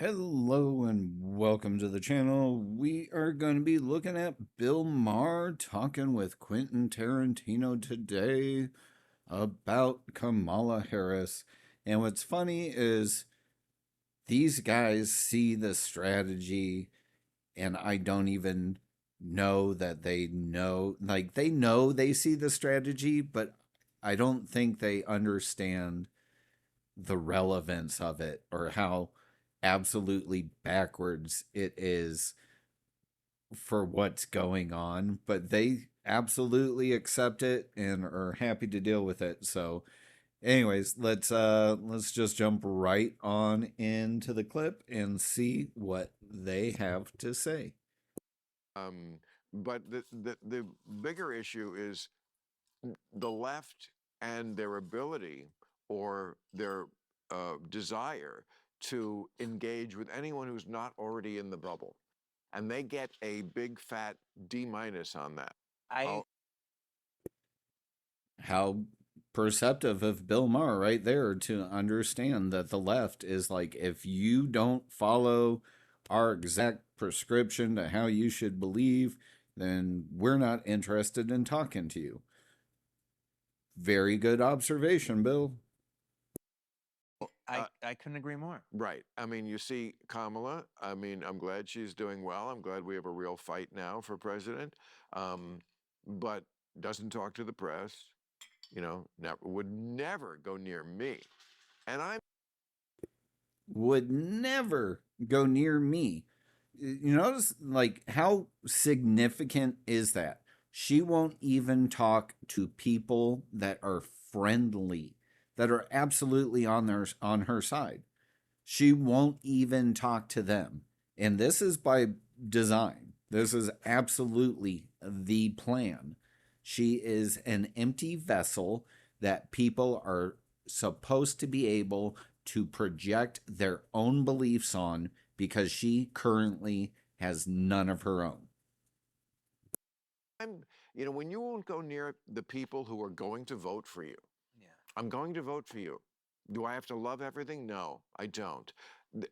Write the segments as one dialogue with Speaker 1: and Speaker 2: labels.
Speaker 1: Hello and welcome to the channel. We are going to be looking at Bill Maher talking with Quentin Tarantino today about Kamala Harris. And what's funny is these guys see the strategy, and I don't even know that they know. Like, they know they see the strategy, but I don't think they understand the relevance of it or how absolutely backwards it is for what's going on, but they absolutely accept it and are happy to deal with it. So anyways, let's just jump right on into the clip and see what they have to say.
Speaker 2: Um, but the bigger issue is the left and their ability or their desire to engage with anyone who's not already in the bubble. And they get a big fat D minus on that.
Speaker 3: I
Speaker 1: How perceptive of Bill Maher right there to understand that the left is like, if you don't follow our exact prescription to how you should believe, then we're not interested in talking to you. Very good observation, Bill.
Speaker 3: I I couldn't agree more.
Speaker 2: Right. I mean, you see Kamala. I mean, I'm glad she's doing well. I'm glad we have a real fight now for president. But doesn't talk to the press, never would never go near me. And I'm
Speaker 1: Would never go near me. You notice, like, how significant is that? She won't even talk to people that are friendly, that are absolutely on her side. She won't even talk to them. And this is by design. This is absolutely the plan. She is an empty vessel that people are supposed to be able to project their own beliefs on because she currently has none of her own.
Speaker 2: I'm, when you won't go near the people who are going to vote for you,
Speaker 3: Yeah.
Speaker 2: I'm going to vote for you. Do I have to love everything? No, I don't.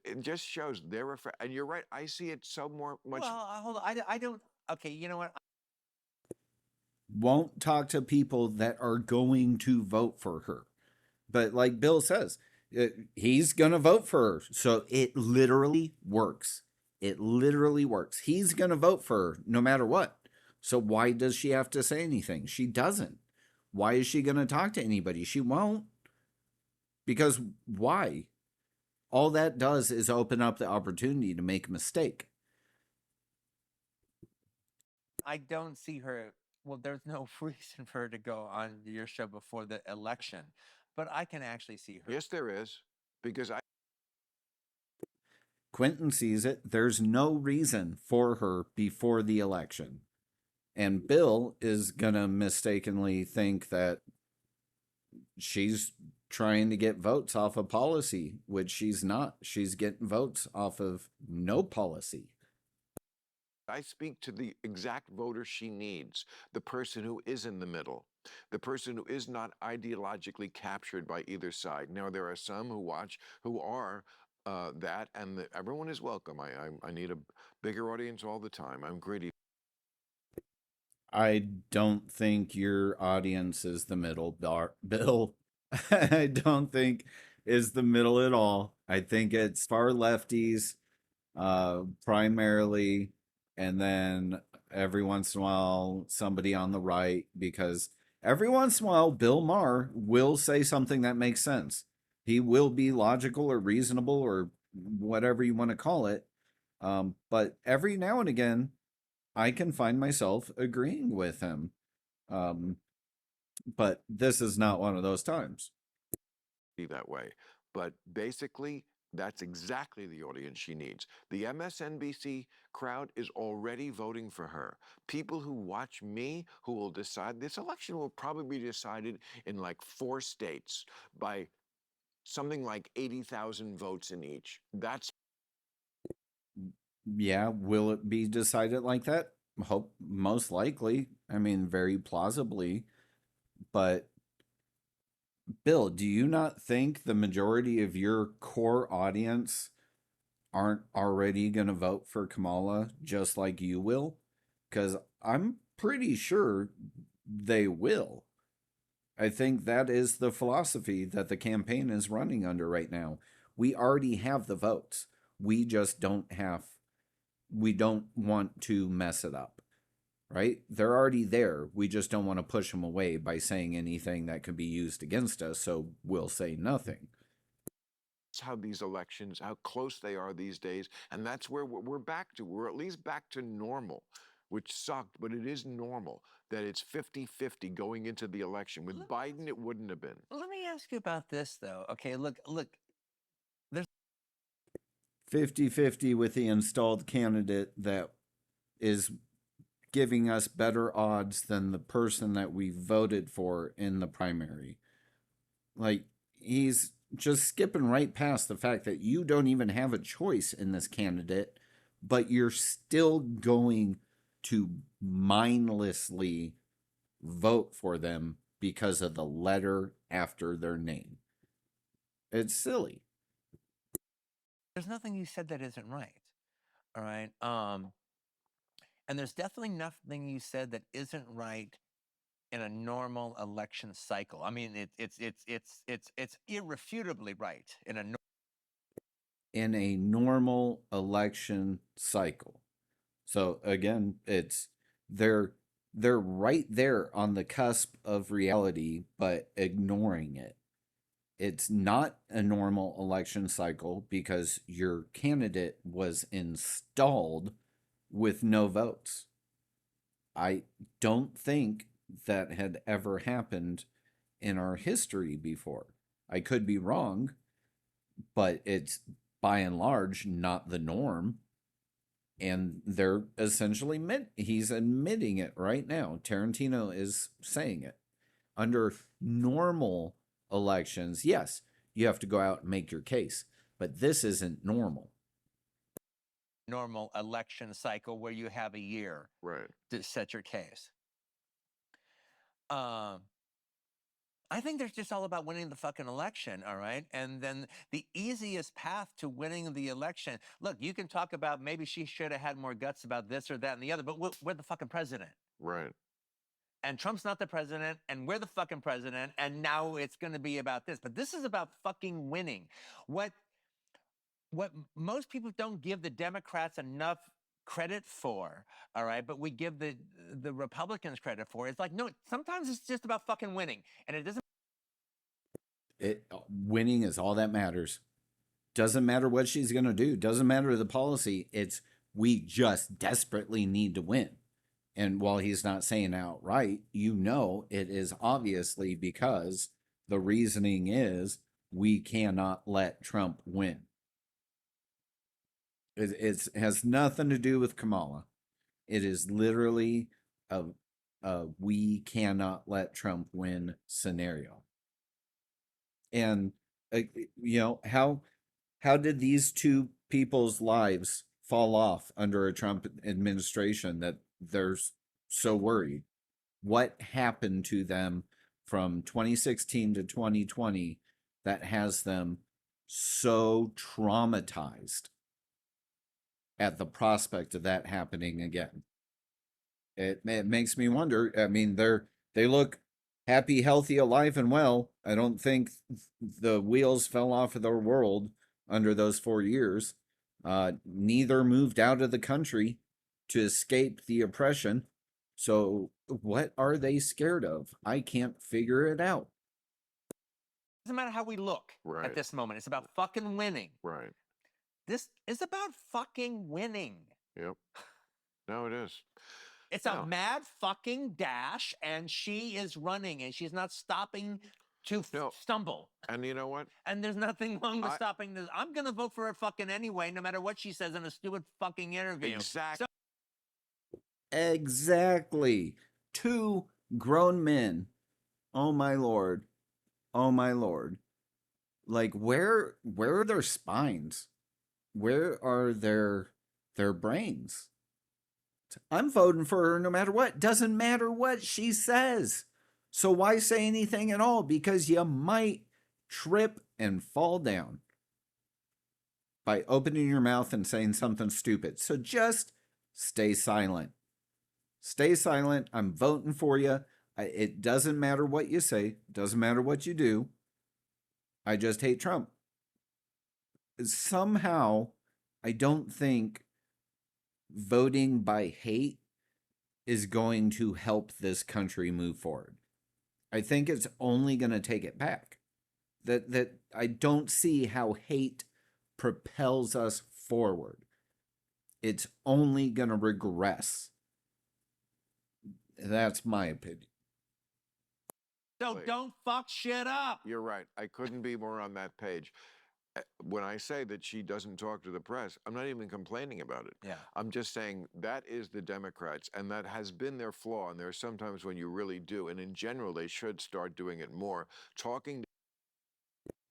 Speaker 2: It just shows they're afraid. And you're right. I see it so much.
Speaker 3: Well, hold on. I don't. Okay, you know what?
Speaker 1: Won't talk to people that are going to vote for her. But like Bill says, he's going to vote for her. So it literally works. It literally works. He's going to vote for her no matter what. So why does she have to say anything? She doesn't. Why is she going to talk to anybody? She won't. Because why? All that does is open up the opportunity to make a mistake.
Speaker 3: I don't see her. Well, there's no reason for her to go on your show before the election, but I can actually see her.
Speaker 2: Yes, there is. Because I,
Speaker 1: Quentin sees it. There's no reason for her before the election. And Bill is going to mistakenly think that she's trying to get votes off of policy, which she's not. She's getting votes off of no policy.
Speaker 2: I speak to the exact voter she needs, the person who is in the middle, the person who is not ideologically captured by either side. Now, there are some who watch who are that, and everyone is welcome. I need a bigger audience all the time. I'm greedy.
Speaker 1: I don't think your audience is the middle, Bill. I don't think is the middle at all. I think it's far lefties, primarily, and then every once in a while somebody on the right, because every once in a while Bill Maher will say something that makes sense. He will be logical or reasonable or whatever you want to call it. But every now and again, I can find myself agreeing with him. Um, but this is not one of those times.
Speaker 2: That way. But basically, that's exactly the audience she needs. The MSNBC crowd is already voting for her. People who watch me, who will decide this election will probably be decided in like 4 states by something like 80,000 votes in each. That's
Speaker 1: Yeah, will it be decided like that? Hope most likely. I mean, very plausibly. But Bill, do you not think the majority of your core audience aren't already going to vote for Kamala just like you will? Because I'm pretty sure they will. I think that is the philosophy that the campaign is running under right now. We already have the votes. We just we don't want to mess it up, right? They're already there. We just don't want to push them away by saying anything that could be used against us, so we'll say nothing.
Speaker 2: That's how these elections, how close they are these days. And that's where we're back to. We're at least back to normal, which sucked, but it is normal that it's 50-50 going into the election. With Biden, it wouldn't have been.
Speaker 3: Let me ask you about this, though. Okay, look, there's
Speaker 1: 50-50 with the installed candidate that is giving us better odds than the person that we voted for in the primary. Like, he's just skipping right past the fact that you don't even have a choice in this candidate, but you're still going to mindlessly vote for them because of the letter after their name. It's silly.
Speaker 3: there's nothing you said that isn't right. All right. And there's definitely nothing you said that isn't right in a normal election cycle. I mean, it's irrefutably right
Speaker 1: In a normal election cycle. So again, they're they're right there on the cusp of reality, but ignoring it. It's not a normal election cycle because your candidate was installed with no votes. I don't think that had ever happened in our history before. I could be wrong, but it's by and large not the norm. And they're essentially he's admitting it right now. Tarantino is saying it. Under normal elections, yes, you have to go out and make your case, but this isn't normal.
Speaker 3: normal election cycle where you have a year
Speaker 2: Right.
Speaker 3: to set your case. I think there's just all about winning the fucking election, all right? And then the easiest path to winning the election. Look, you can talk about maybe she should have had more guts about this or that and the other, but we're the fucking president.
Speaker 2: Right.
Speaker 3: And Trump's not the president, and we're the fucking president, and now it's going to be about this. But this is about fucking winning. What most people don't give the Democrats enough credit for, all right, but we give the Republicans credit for. It's like, no, sometimes it's just about fucking winning, and it doesn't.
Speaker 1: Winning is all that matters. Doesn't matter what she's going to do. Doesn't matter the policy. It's we just desperately need to win. And while he's not saying outright, you know it is obviously because the reasoning is we cannot let Trump win. It has nothing to do with Kamala. It is literally a we cannot let Trump win scenario. And you know how did these two people's lives fall off under a Trump administration that they're so worried? What happened to them from 2016 to 2020 that has them so traumatized at the prospect of that happening again? It makes me wonder. I mean, they look happy, healthy, alive, and well. I don't think the wheels fell off of their world under those 4 years. Neither moved out of the country to escape the oppression. So, what are they scared of? I can't figure it out.
Speaker 3: Doesn't matter how we look
Speaker 2: Right.
Speaker 3: at this moment. It's about fucking winning.
Speaker 2: Right.
Speaker 3: This is about fucking winning.
Speaker 2: Yep. No, it is.
Speaker 3: It's
Speaker 2: No.
Speaker 3: a mad fucking dash, and she is running, and she's not stopping to
Speaker 2: No.
Speaker 3: stumble.
Speaker 2: And you know what?
Speaker 3: And there's nothing wrong with stopping this. I'm gonna vote for her fucking anyway, no matter what she says in a stupid fucking interview.
Speaker 2: Exactly.
Speaker 1: Exactly. Two grown men. Oh my lord. Oh my lord. Like where are their spines? Where are their brains? I'm voting for her no matter what. Doesn't matter what she says. So why say anything at all? Because you might trip and fall down. by opening your mouth and saying something stupid. So just stay silent. Stay silent. I'm voting for you. It doesn't matter what you say, doesn't matter what you do. I just hate Trump. Somehow, I don't think voting by hate is going to help this country move forward. I think it's only going to take it back. That I don't see how hate propels us forward. It's only going to regress. That's my opinion.
Speaker 3: So don't fuck shit up.
Speaker 2: You're right. I couldn't be more on that page. When I say that she doesn't talk to the press, I'm not even complaining about it.
Speaker 3: Yeah.
Speaker 2: I'm just saying that is the Democrats, and that has been their flaw. And there are sometimes when you really do, and in general, they should start doing it more. Talking.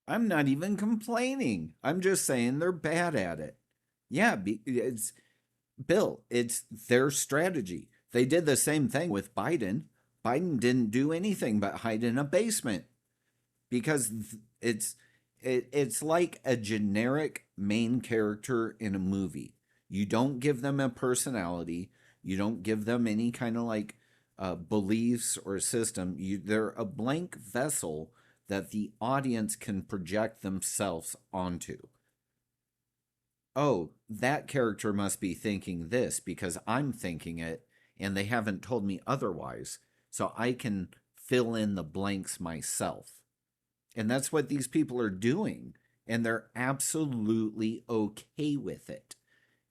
Speaker 1: I'm not even complaining. I'm just saying they're bad at it. Yeah, it's Bill, it's their strategy. They did the same thing with Biden. Biden didn't do anything but hide in a basement because it's like a generic main character in a movie. You don't give them a personality. You don't give them any kind of like beliefs or system. They're a blank vessel that the audience can project themselves onto. Oh, that character must be thinking this because I'm thinking it and they haven't told me otherwise. So I can fill in the blanks myself. And that's what these people are doing. And they're absolutely okay with it.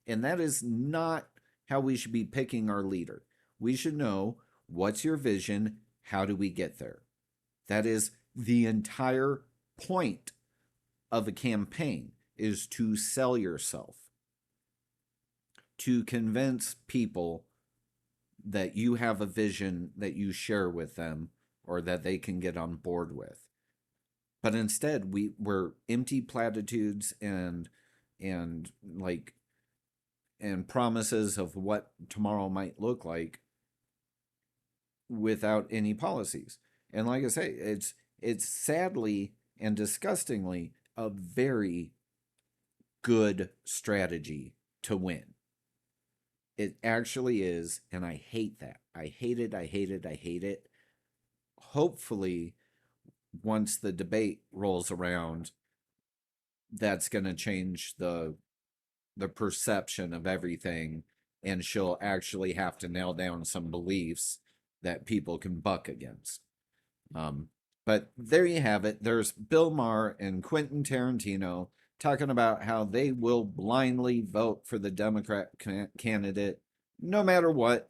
Speaker 1: And that is not how we should be picking our leader. We should know, what's your vision? How do we get there? That is the entire point of a campaign, is to sell yourself, to convince people that you have a vision that you share with them or that they can get on board with. But instead, we're empty platitudes and promises of what tomorrow might look like without any policies. And like I say, it's sadly and disgustingly a very good strategy to win. It actually is, and I hate that. I hate it, I hate it, I hate it. Hopefully, once the debate rolls around, that's going to change the perception of everything, and she'll actually have to nail down some beliefs that people can buck against. But there you have it. There's Bill Maher and Quentin Tarantino talking about how they will blindly vote for the Democrat candidate no matter what,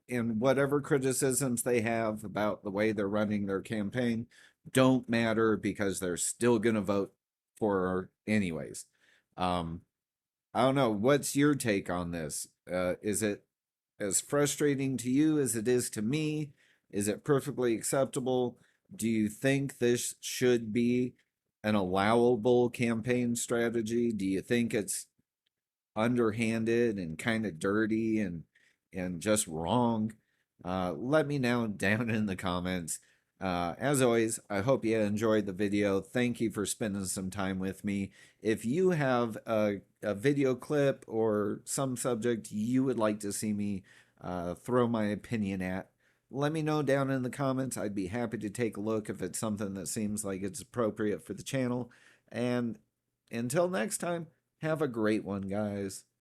Speaker 1: and whatever criticisms they have about the way they're running their campaign don't matter because they're still going to vote for her anyways. I don't know. What's your take on this? Is it as frustrating to you as it is to me? Is it perfectly acceptable? Do you think this should be an allowable campaign strategy? Do you think it's underhanded and kind of dirty and just wrong? Let me know down in the comments. As always, I hope you enjoyed the video. Thank you for spending some time with me. If you have a video clip or some subject you would like to see me throw my opinion at, let me know down in the comments. I'd be happy to take a look if it's something that seems like it's appropriate for the channel. And until next time, have a great one, guys.